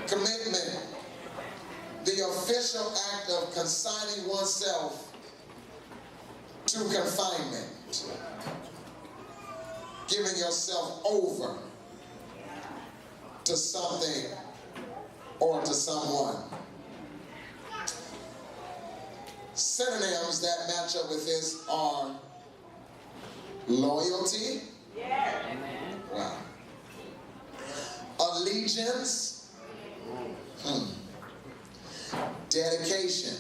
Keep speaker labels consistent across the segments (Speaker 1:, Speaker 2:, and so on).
Speaker 1: Commitment, the official act of consigning oneself to confinement, giving yourself over to something or to someone. Synonyms that match up with this are loyalty, wow, allegiance, dedication.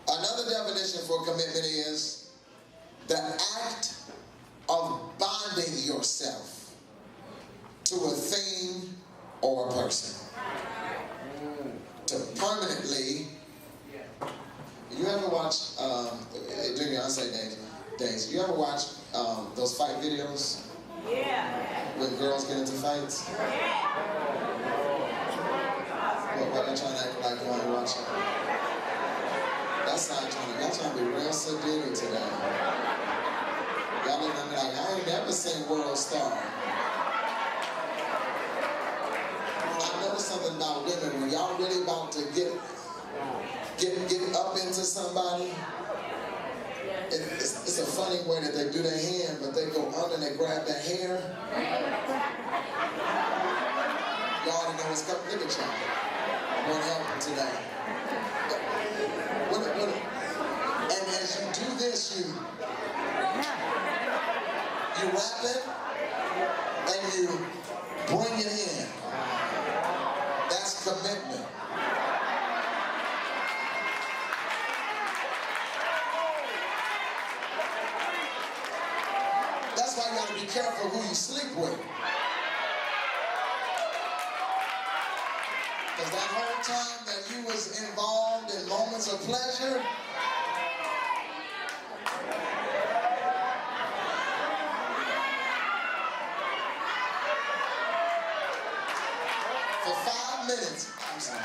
Speaker 1: Another definition for commitment is the act of bonding yourself to a thing or a person. To permanently. You ever watch during your unsafe days? You ever watch those fight videos? Yeah. When girls get into fights? What you trying to act like you want to watch it? That's not y'all trying to be real sadistic today. Y'all looking at me like, I ain't never seen World Star. I noticed something about women. When y'all really about to get up into somebody, it's a funny way that they do their hand, but they go under and they grab their hair. Y'all already know what's coming. Look at y'all. I'm going to help them today. And as you do this, you wrap it and you bring it in. That's commitment. That's why you got to be careful who you sleep with. Because that whole time that you was involved in moments of pleasure, for 5 minutes, I'm sorry.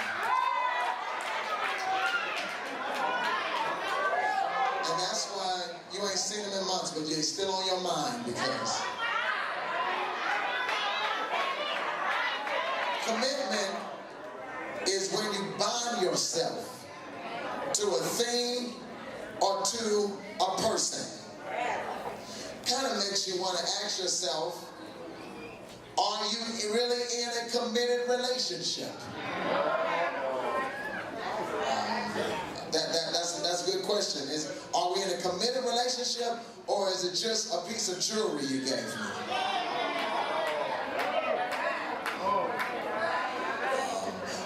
Speaker 1: And that's why you ain't seen them in months, but they're still on your mind, because commitment is when you bind yourself to a thing or to a person. Kind of makes you want to ask yourself, are you really in a committed relationship? That's a good question. Are we in a committed relationship, or is it just a piece of jewelry you gave me?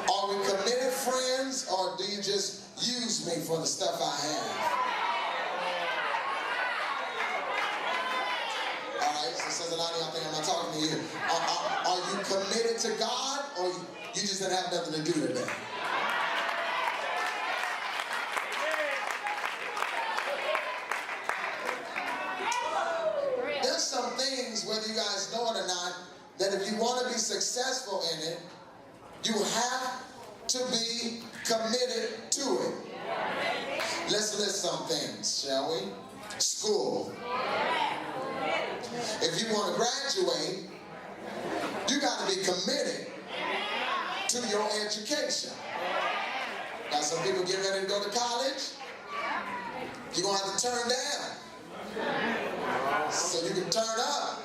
Speaker 1: Are we committed friends, or do you just use me for the stuff I have? Alright, so says a lot of y'all think I'm not talking to you. Are you committed to God, or you just didn't have nothing to do today? There's some things, whether you guys know it or not, that if you want to be successful in it, you have to be committed to it. Let's list some things, shall we? School. If you want to graduate, you got to be committed to your education. Now, some people get ready to go to college. You're going to have to turn down so you can turn up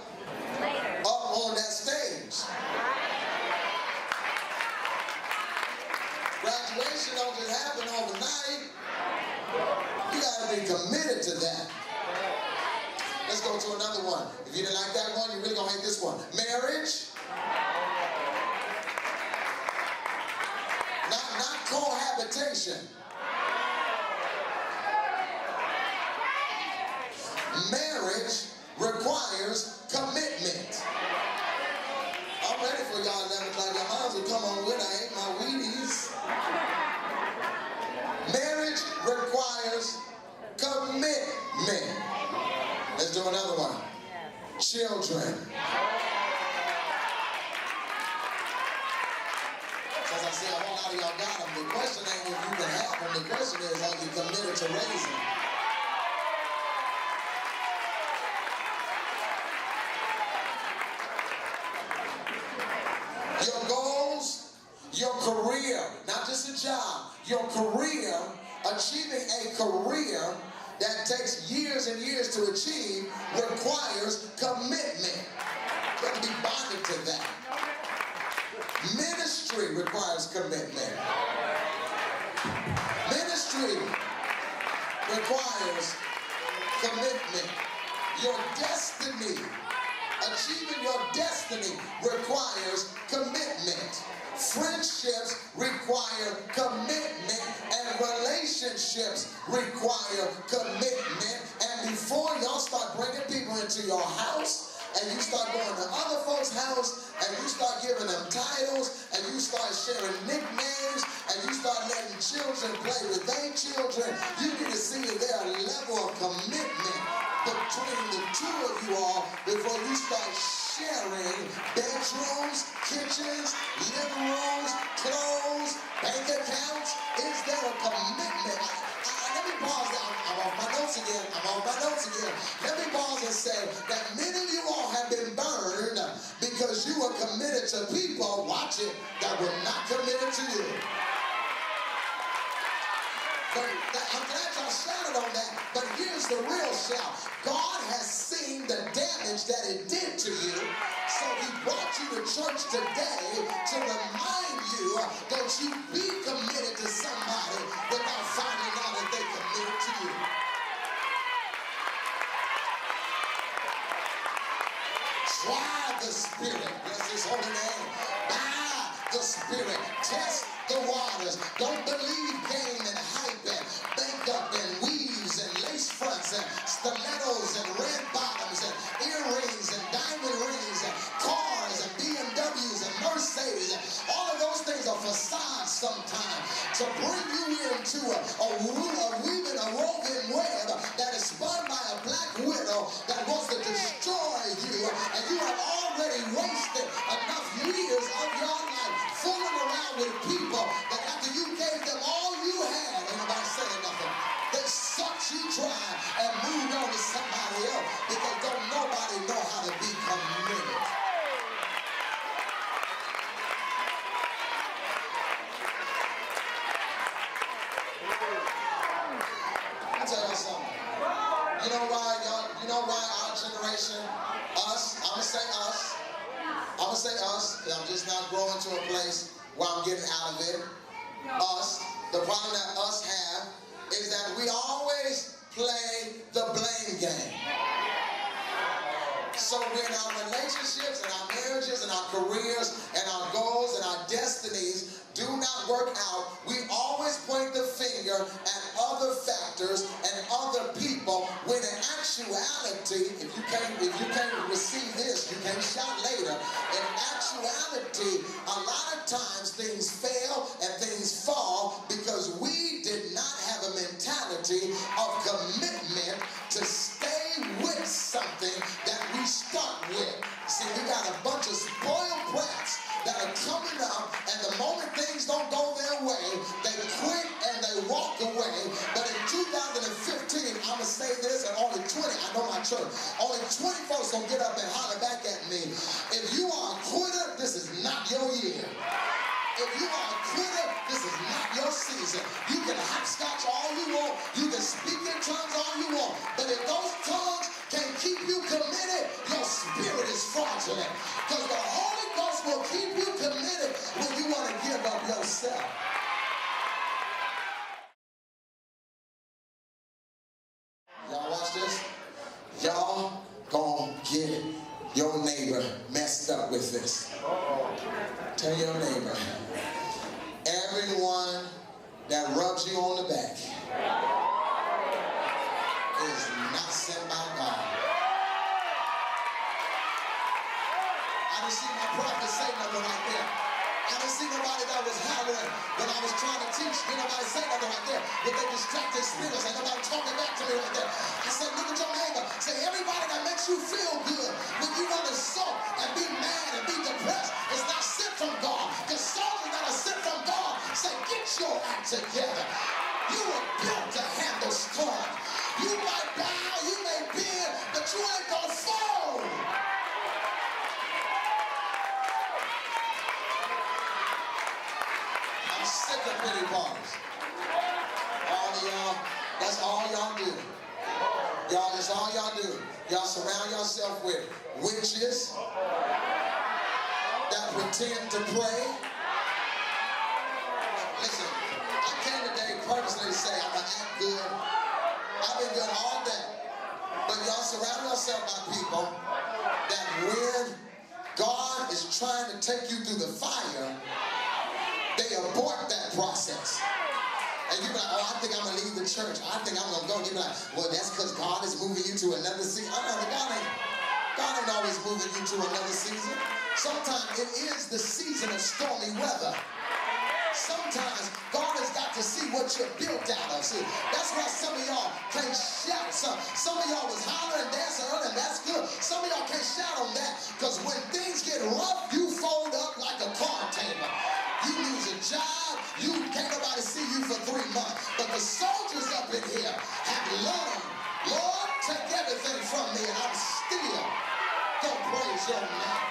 Speaker 1: on that stage. Graduation don't just happen overnight. You got to be committed to that. Let's go to another one. If you didn't like that one, you're really going to hate this one. Marriage. Not cohabitation. Marriage requires commitment. I'm ready for y'all 11 o'clock. Y'all might as well come on with. I ate my Wheaties. Marriage requires commitment. Let's do another one. Children. Because I see a whole lot of y'all got them. The question ain't if you can have them. The question is, are you committed to raising them? Your goals, your career, not just a job, your career, achieving a career that takes years and years to achieve requires commitment. You have to be bonded to that. Ministry requires commitment. Ministry requires commitment. Your destiny, achieving your destiny requires commitment. Friendships require commitment, and relationships require commitment. And before y'all start bringing people into your house, and you start going to other folks' house, and you start giving them titles, and you start sharing nicknames, and you start letting children play with their children, you need to see that there's a level of commitment between the two of you all before you start sharing bedrooms, kitchens, living rooms, clothes, bank accounts. Is there a commitment? Let me pause there. I'm off my notes again. Let me pause and say that many of you all have been burned because you were committed to people, watch it, that were not committed to you. I'm glad y'all shouted on that, but here's the real shout. God has seen the damage that it did to you, so he brought you to church today to remind you that you be committed to somebody without finding out that they committed to you. Try the Spirit, bless his holy name. By the Spirit, test the waters. Don't believe game and hype and makeup and weaves and lace fronts and stilettos and red bottoms and earrings and diamond rings and cars and BMWs and Mercedes. All of those things are facades sometimes to bring you into a woven web that is spun by a black widow that wants to destroy you, and you have already wasted enough years of your life fooling around with people that after you gave them all you had, ain't nobody saying nothing, they sucked you dry and moved on to somebody else because don't nobody know how to be committed. I'll tell you something. You know why our generation, us, I'm gonna say us, because I'm just not growing to a place where I'm getting out of it. Us, the problem that us have is that we always play the blame game. So when our relationships and our marriages and our careers and our goals and our destinies do not work out, we always point the finger at other factors and other people, when in actuality, if you can't receive this, you can't shout later. In actuality, a lot of times things fail and things fall because we did not have a mentality of commitment to stay with something that we stuck with. See, we got a bunch of spoiled brats that are coming up, and the moment things don't go their way, they quit and they walk away. But in 2015, I'm going to say this, and only 20, I know my church, only 20 folks going to get up and holler back at me. If you are a quitter, this is not your year. If you are a quitter, this is not your season. You can hopscotch all you want. You can speak in tongues all you want. But if those tongues can't keep you committed, your spirit is fraudulent. Because the Holy Ghost will keep you committed when you want to give up yourself. Y'all watch this? Y'all gonna get your neighbor messed up with this. Tell your neighbor, everyone that rubs you on the back is not sent by God. I didn't see my prophet say nothing right there. I didn't see nobody that was hollering when I was trying to teach. Didn't nobody say nothing right there. With their distracted spirits, ain't nobody talking back to me right there. I said, look at your neighbor. Say, everybody that makes you feel good when you want to sulk and be mad and be depressed is not sent from God. The soldiers that are sent from God say, get your act together. You were built to handle storms. You might bow, you may bend, but you ain't gonna fall. with witches that pretend to pray. Listen, I came today purposely to say I'm going to act good. I've been good all day. But y'all surround yourself by people that when God is trying to take you through the fire, they abort that process. And you be like, oh, I think I'm going to leave the church. I think I'm going to go. You be like, well, that's because God is moving you to another season. God ain't always moving you to another season. Sometimes it is the season of stormy weather. Sometimes God has got to see what you're built out of. See, that's why some of y'all can't shout. Some of y'all was hollering and dancing earlier, and that's good. Some of y'all can't shout on that because when things get rough, you fold up like a card table. You lose a job. You can't nobody see you for 3 months. But the soldiers up in here have learned, Lord, take everything from me, and I'm still gonna praise your name.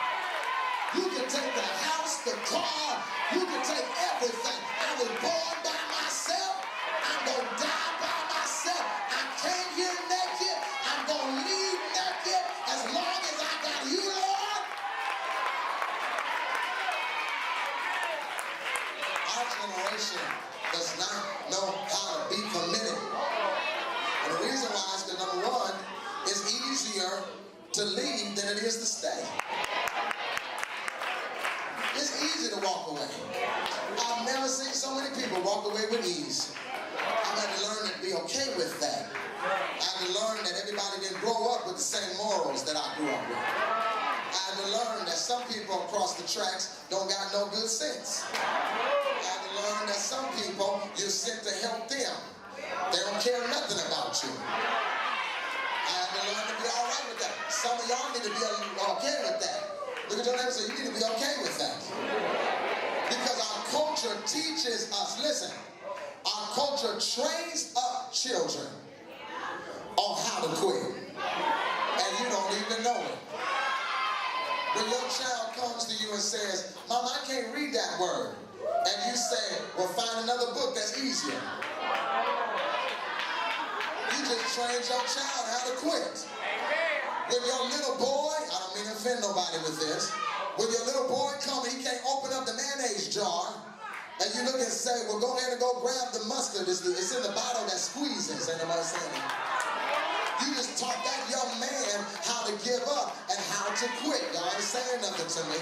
Speaker 1: You can take the house, the car, you can take everything. I was born by myself. I'm going to die by myself. I came here naked. I'm going to leave naked as long as I got you, Lord. Our generation does not know how to be committed. And the reason why is that, number one, it's easier to leave than it is to stay. It's easy to walk away. I've never seen so many people walk away with ease. I've had to learn to be okay with that. I had to learn that everybody didn't grow up with the same morals that I grew up with. I had to learn that some people across the tracks don't got no good sense. I had to learn that some people you're sent to help them. They don't care nothing about you. I had to learn to be all right with that. Some of y'all need to be okay with that. Look at your neighbor and say, you need to be okay with that. Because our culture teaches us, listen, our culture trains up children on how to quit. And you don't even know it. When your child comes to you and says, Mom, I can't read that word. And you say, well, find another book that's easier. You just trained your child how to quit. When your little boy, I don't mean to offend nobody with this, when your little boy comes and he can't open up the mayonnaise jar, and you look and say, well, go ahead and go grab the mustard. It's in the bottle that squeezes. Ain't nobody saying that. You just taught that young man how to give up and how to quit. Y'all ain't saying nothing to me.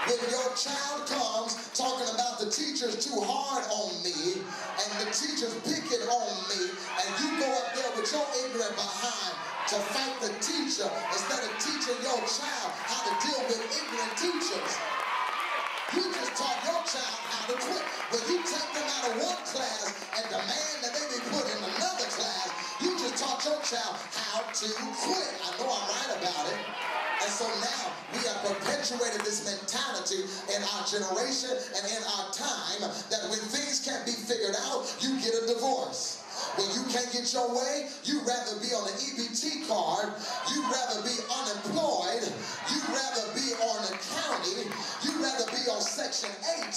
Speaker 1: When your child comes talking about the teacher's too hard on me, and the teacher's picking on me, and you go up there with your ignorant behind to fight the teacher instead of teaching your child how to deal with ignorant teachers. You just taught your child how to quit. When you take them out of one class and demand that they be put in another class, you just taught your child how to quit. I know I'm right about it. And so now we have perpetuated this mentality in our generation and in our time that when things can't be figured out, you get a divorce. When you can't get your way, you'd rather be on the EBT card, you'd rather be unemployed, you'd rather be on the county, you'd rather be on Section 8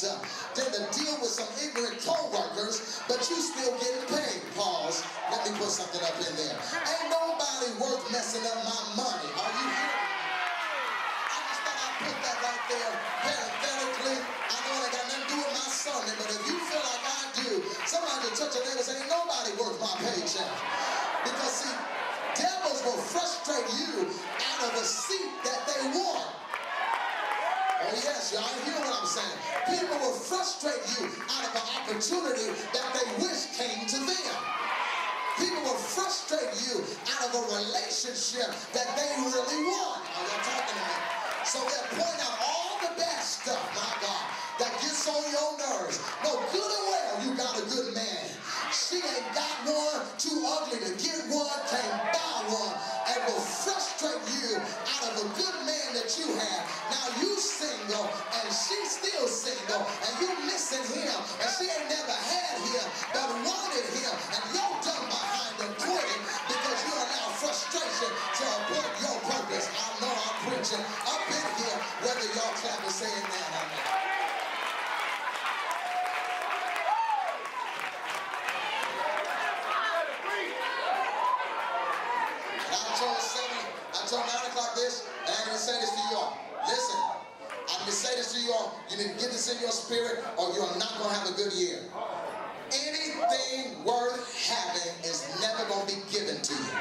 Speaker 1: than to deal with some ignorant co-workers, but you still getting paid. Pause. Let me put something up in there. Ain't nobody worth messing up my money. Are you hearing me? I just thought I'd put that right there parenthetically. I know it got nothing to do with my sermon, but if you feel like I do, somebody just touch your neighbor and say, ain't nobody worth my paycheck. Because see, devils will frustrate you out of a seat that they want. Oh yes, y'all hear what I'm saying. People will frustrate you out of an opportunity that they wish came to them. People will frustrate you out of a relationship that they really want. Are y'all talking to me? So they'll point out all the bad stuff, my God, that gets on your nerves. No, good and well, you got a good man. She ain't got one, too ugly to get one, can't buy one, and will frustrate you out of a good man that you have. Now you single, and she's still single, and you missing him, and she ain't never had him, but wanted him, and you're done behind the quitting because you allow frustration to abort your purpose. I know I'm preaching up in here, whether y'all clap and say amen or not. I told 9 o'clock this. you need to get this in your spirit, or you're not going to have a good year. Anything worth having is never going to be given to you.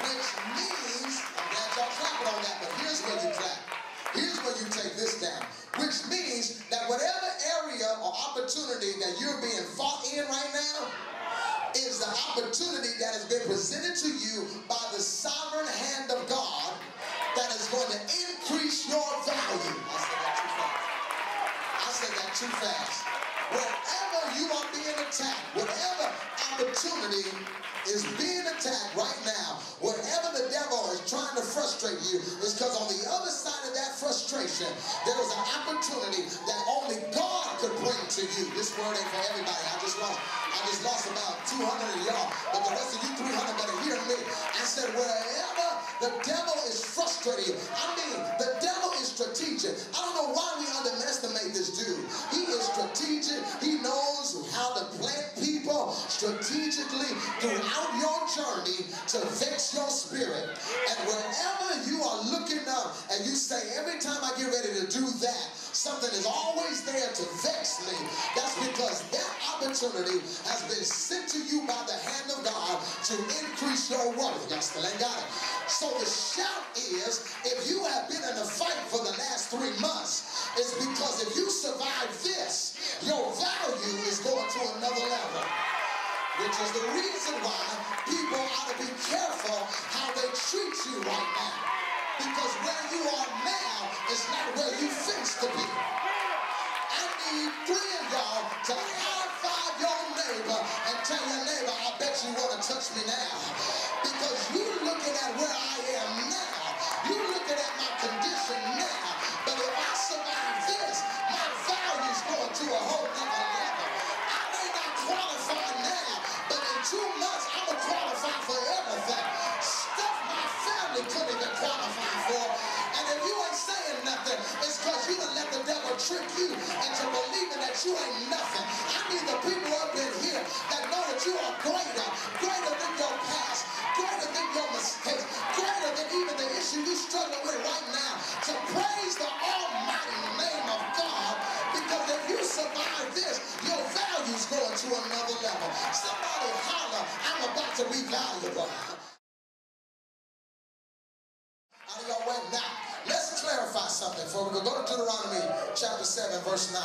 Speaker 1: Which means, I'm glad y'all clapping on that, but here's where you clap. Here's where you take this down. Which means that whatever area or opportunity that you're being fought in right now is the opportunity that has been presented to you by the sovereign hand of God that is going to increase your value. I said that too fast. Wherever you are being attacked, whatever opportunity is being attacked right now, whatever the devil is trying to frustrate you, is because on the other side of that frustration, there is an opportunity that only God could bring to you. This word ain't for everybody. I just lost about 200 of y'all, but the rest of you 300 better hear me. I said, wherever the devil is frustrating you, I mean, the devil is strategic. I don't know why we underestimate this dude. He is strategic. He knows how to plant people strategically throughout your journey to vex your spirit. And wherever you are looking up and you say, every time I get ready to do that, something is always there to vex me, that's because that opportunity has been sent to you by the hand of God to increase your worth. Y'all still ain't got it. So the shout is, if you have been in a fight for the last 3 months, it's because if you survive this, your value is going to another level. Which is the reason why people ought to be careful how they treat you right now. Because where you are now is not where you fixed to be. I need 3 of y'all to high-five your neighbor and tell your neighbor, I bet you want to touch me now. Because you're looking at where I am now. You're looking at my condition now. But if I survive this, my value's going to a whole nother level. I may not qualify now, but in 2 months, I'm going to qualify for everything. Stuff my family couldn't even qualify for. And if you ain't saying nothing, it's because you done let the devil trick you into believing that you ain't nothing. I need the people up in here that know that you are greater than your past, greater than your mistakes, greater than even the issue you're struggling with right now, to praise the almighty name of God, because if you survive this, your value's going to another level. Somebody holler, I'm about to be valuable. Out of your way. Now, let's clarify something before we go. Go to Deuteronomy chapter 7, verse 9.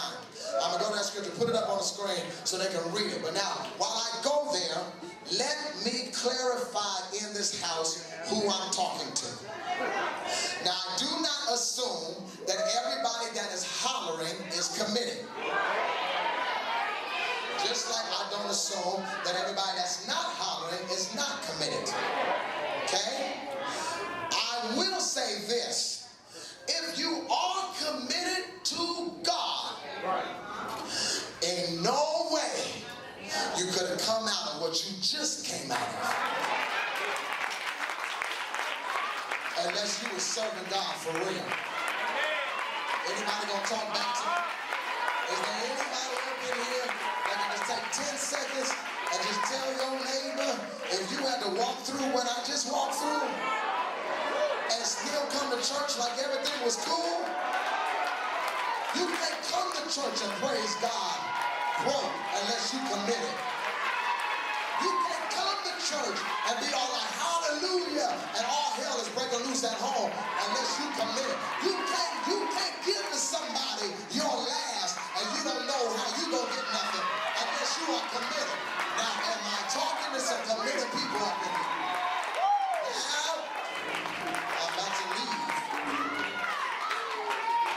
Speaker 1: I'm going to go to that scripture, put it up on the screen so they can read it. But now, while I go there, let me clarify in this house who I'm talking to. Now, I do not assume that everybody that is hollering is committed. Just like I don't assume that everybody that's not hollering is not committed. Okay? I will say this. If you are committed to God, in no way you could have come out of what you just came out of. Unless you were serving God for real. Anybody gonna talk back to me? Is there anybody up in here that can just take 10 seconds and just tell your neighbor, if you had to walk through what I just walked through and still come to church like everything was cool? You can't come to church and praise God broke unless you committed. You can't come to church and be all like hallelujah and all hell is breaking loose at home unless you committed. You can't give to somebody your last and you don't know how you gonna get nothing unless you are committed. Now, am I talking to some committed people up in here? Now, I'm about to leave.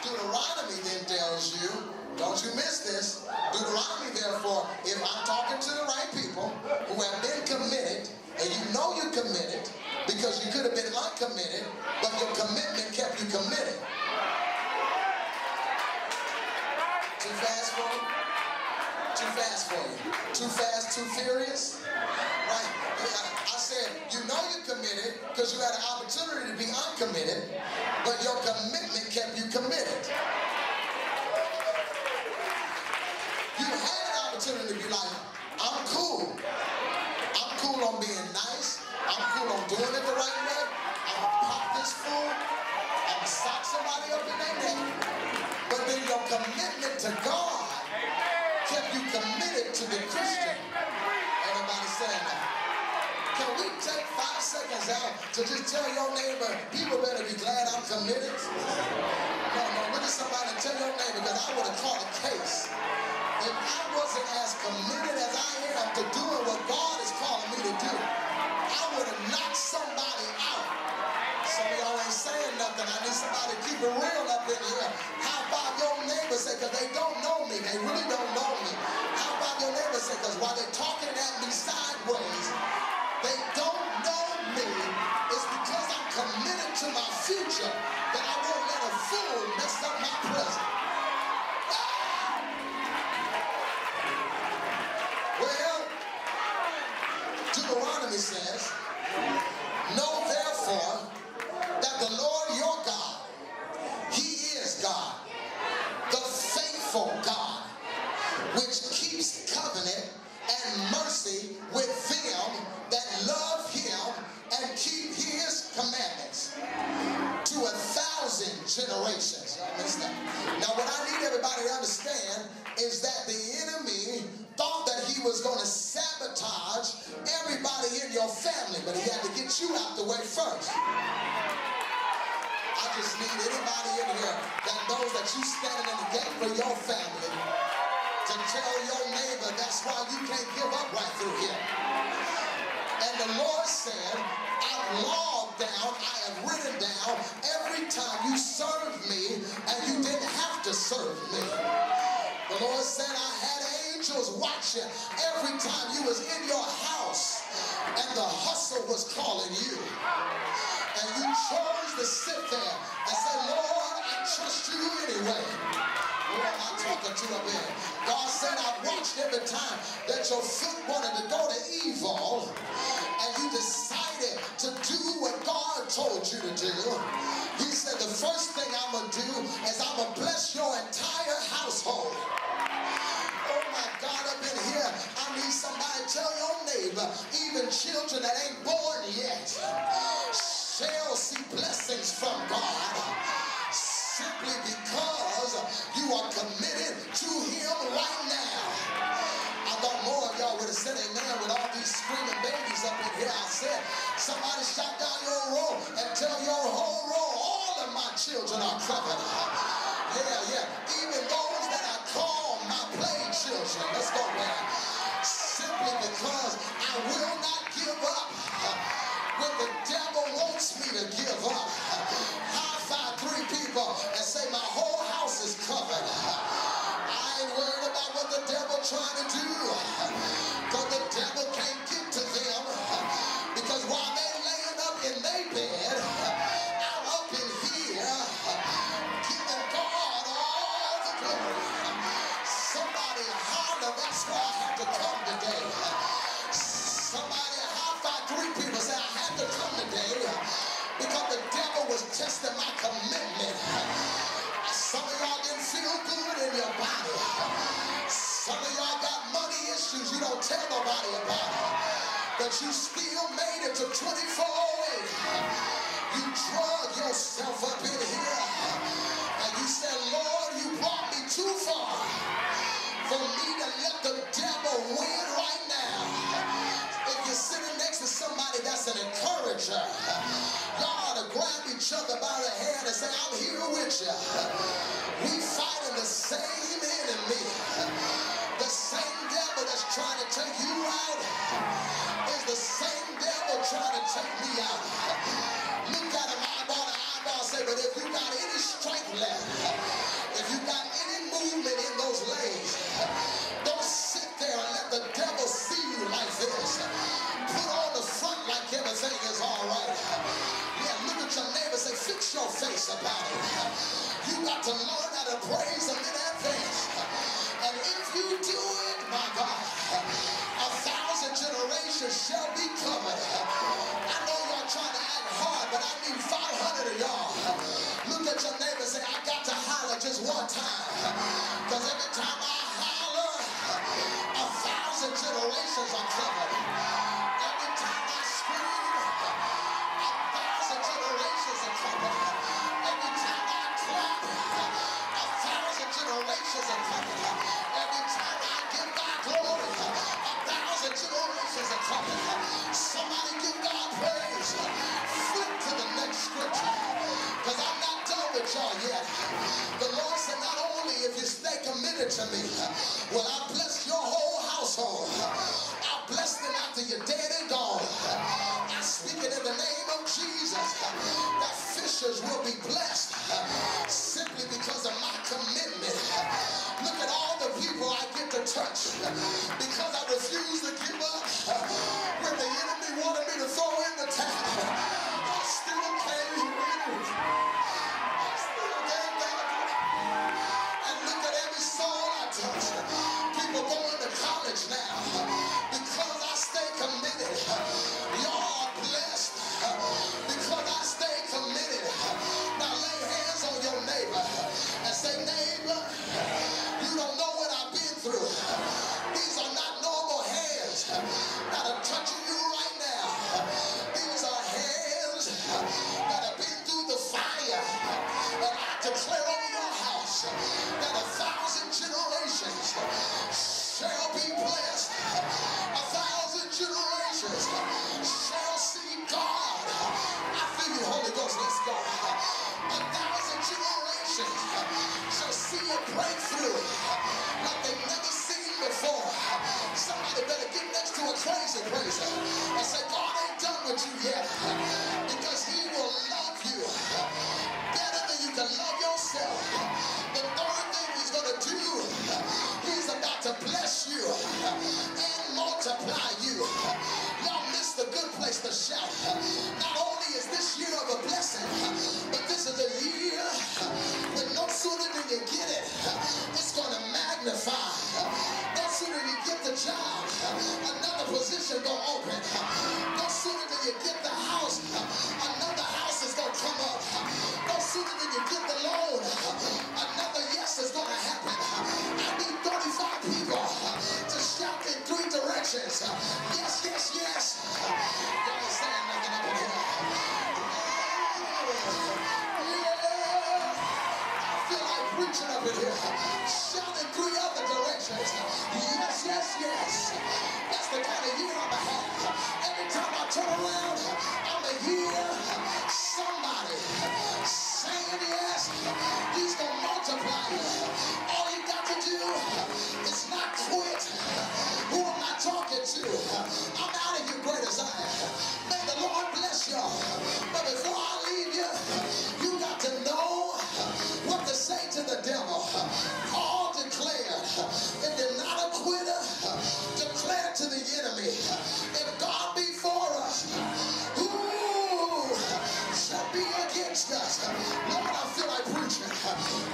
Speaker 1: Deuteronomy then tells you, don't you miss this, Deuteronomy therefore, if I'm talking to the right people who have been committed, and you know you're committed because you could have been uncommitted, but your commitment kept you committed. Too fast for you? Too fast for you? Too fast, too furious? Right? I said, you know you're committed because you had an opportunity to be uncommitted, but your commitment kept you committed. You had an opportunity to be like, I'm cool. I'm cool on being nice. I'm cool on doing it the right way. I'm gonna pop this fool. I'm gonna stop commitment to God kept you committed to the Christian. Everybody saying that? Can we take 5 seconds out to just tell your neighbor, people better be glad I'm committed? No, look at somebody and tell your neighbor, because I would have caught a case. If I wasn't as committed as I am to doing what God is calling me to do, I would have knocked somebody out. Some of y'all ain't saying nothing. I need somebody to keep it real up in here. How about your neighbor say, because they don't know me, they really don't know me. How about your neighbor say, because while they're talking at me sideways, they don't know me. It's because I'm committed to my future that I won't let a fool mess up my present. Well, Deuteronomy says, know therefore that the Lord your God, he is God, the faithful God, which keeps covenant and mercy with them that love him and keep his commandments to 1,000 generations. Y'all missed that. Now what I need everybody to understand is that the enemy thought that he was going to sabotage everybody in your family, but he had to get you out the way first. I just need anybody in here that knows that you standing in the gap for your family to tell your neighbor that's why you can't give up right through here. And the Lord said, I've logged down, I have written down every time you served me and you didn't have to serve me. The Lord said I had angels watching every time you was in your house and the hustle was calling you. And you chose to sit there and say, Lord, I trust you anyway. Who am I talking to up here? God said, I've watched every time that your foot wanted to go to evil and you decided to do what God told you to do. He said, the first thing I'm going to do is I'm going to bless your entire household. Oh my God, up in here, I need somebody to tell your neighbor, even children that ain't born yet shall see blessings from God simply because you are committed to him right now. I thought more of y'all would have said amen with all these screaming babies up in here. I said, somebody shout down your row and tell your whole row, all of my children are covered. Yeah. Even those that I call my play children. Let's go there. Simply because I will not give up when the devil wants me to give up. High five 3 people and say my whole house is covered. I ain't worried about what the devil trying to do, because the devil can't get to them, because while they're laying up in their bed, I'm up in here giving God all the glory. Somebody holler, that's why I had to come today. Somebody high five 3 people, say I had to come today because the devil was testing my commitment. Some of y'all didn't feel good in your body. Some of y'all got money issues you don't tell nobody about, but you still made it to 2408. You drug yourself up in here and you said, Lord, you brought me too far for me to let the devil win right now. If you're sitting next to somebody that's an encourager, y'all ought to grab each other by the hand and say, I'm here with you. We fighting the same enemy. The same devil that's trying to take you out is the same devil trying to take me out. Look at him eyeball to eyeball, say, but if you got any strength left, if you got any movement in those legs, don't sit there and let the devil see you like this. Put on the front like everything is all right. Yeah, look at your neighbor, say, fix your face about it. You got to learn how to praise him in advance. And if you do it, my God, 1,000 generations shall be covered. I know y'all trying to act hard, but I need 500 of y'all. Look at your neighbor and say, I got to holler just one time. Because every time I holler, 1,000 generations are covered. Every time I scream, 1,000 generations are covered. Every time I clap, 1,000 generations committed to me, well, I bless your whole household. I bless them after you're dead and gone. I speak it in the name of Jesus that fishers will be blessed simply because of my commitment. Look at all the people I get to touch because I refuse to give up when the enemy wanted me to throw in the towel. I still came in. I still gave God. And look at every soul I touch. People going to college now because I stay committed. Y'all are blessed because I stay committed. Now lay hands on your neighbor and say, neighbor, you don't know what I've been through. These are not normal hands that are touching you right now. These are hands that have been through the fire. And I declare over your house that 1,000 generations shall be blessed. 1,000 generations shall see God. I feel you, Holy Ghost. Let's go. 1,000 generations shall see a breakthrough like they've never seen before. Somebody better get next to a crazy praiser and say, God ain't done with you yet, because he will love you better than you can love yourself. The third thing he's going to do, he's about to bless you and multiply you. Y'all missed a good place to shout. Not only is this year of a blessing, but this is a year when no sooner than you get it, it's going to magnify. No sooner than you get the job, another position going to open. No sooner than you get the house, another house is going to come up. No sooner than you get the loan, another yes is going to happen. I need 35 people to shout in 3 directions. Yes, yes, yes. Y'all ain't saying nothing up in here. I feel like preaching up in here. Shout in 3 other directions. Yes, yes, yes. That's the kind of year I'm going to have. Every time I turn around, I'm going to hear somebody saying yes. He's going to multiply you. All you got to do is not quit. Who am I talking to? I'm out of here, great as I am. May the Lord bless y'all. But before I leave you, you got to know what to say to the devil. Paul declared, if you're not a quitter, declare to the enemy, if God be for us, who shall be against us? Lord, I feel like preaching.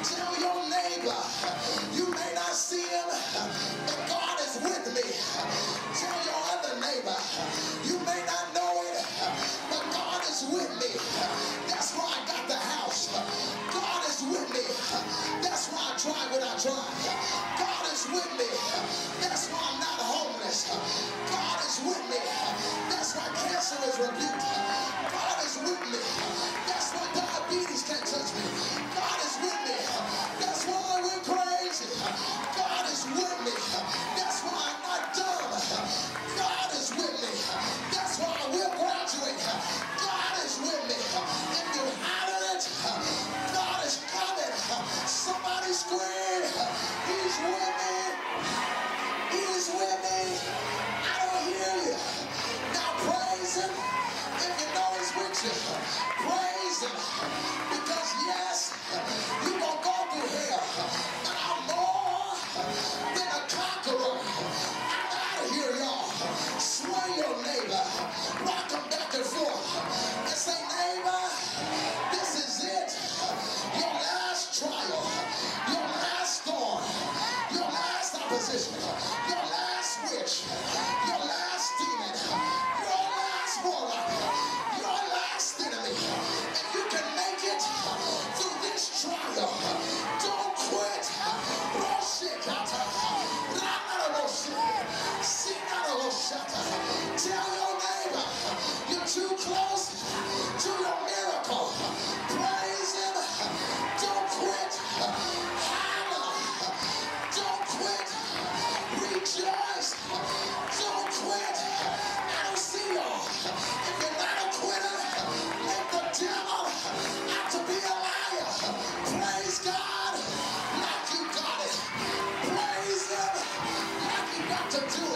Speaker 1: Tell your neighbor, you may not see him, but God is with me. Tell your other neighbor, you may not know it, but God is with me. That's why I got the house. God is with me. That's why I drive what I drive. God is with me. That's why I'm not homeless. God is with me. That's why cancer is rebuked. God is with me. That's why diabetes can't touch me. God is with me. That's why I went crazy. God is with me. to do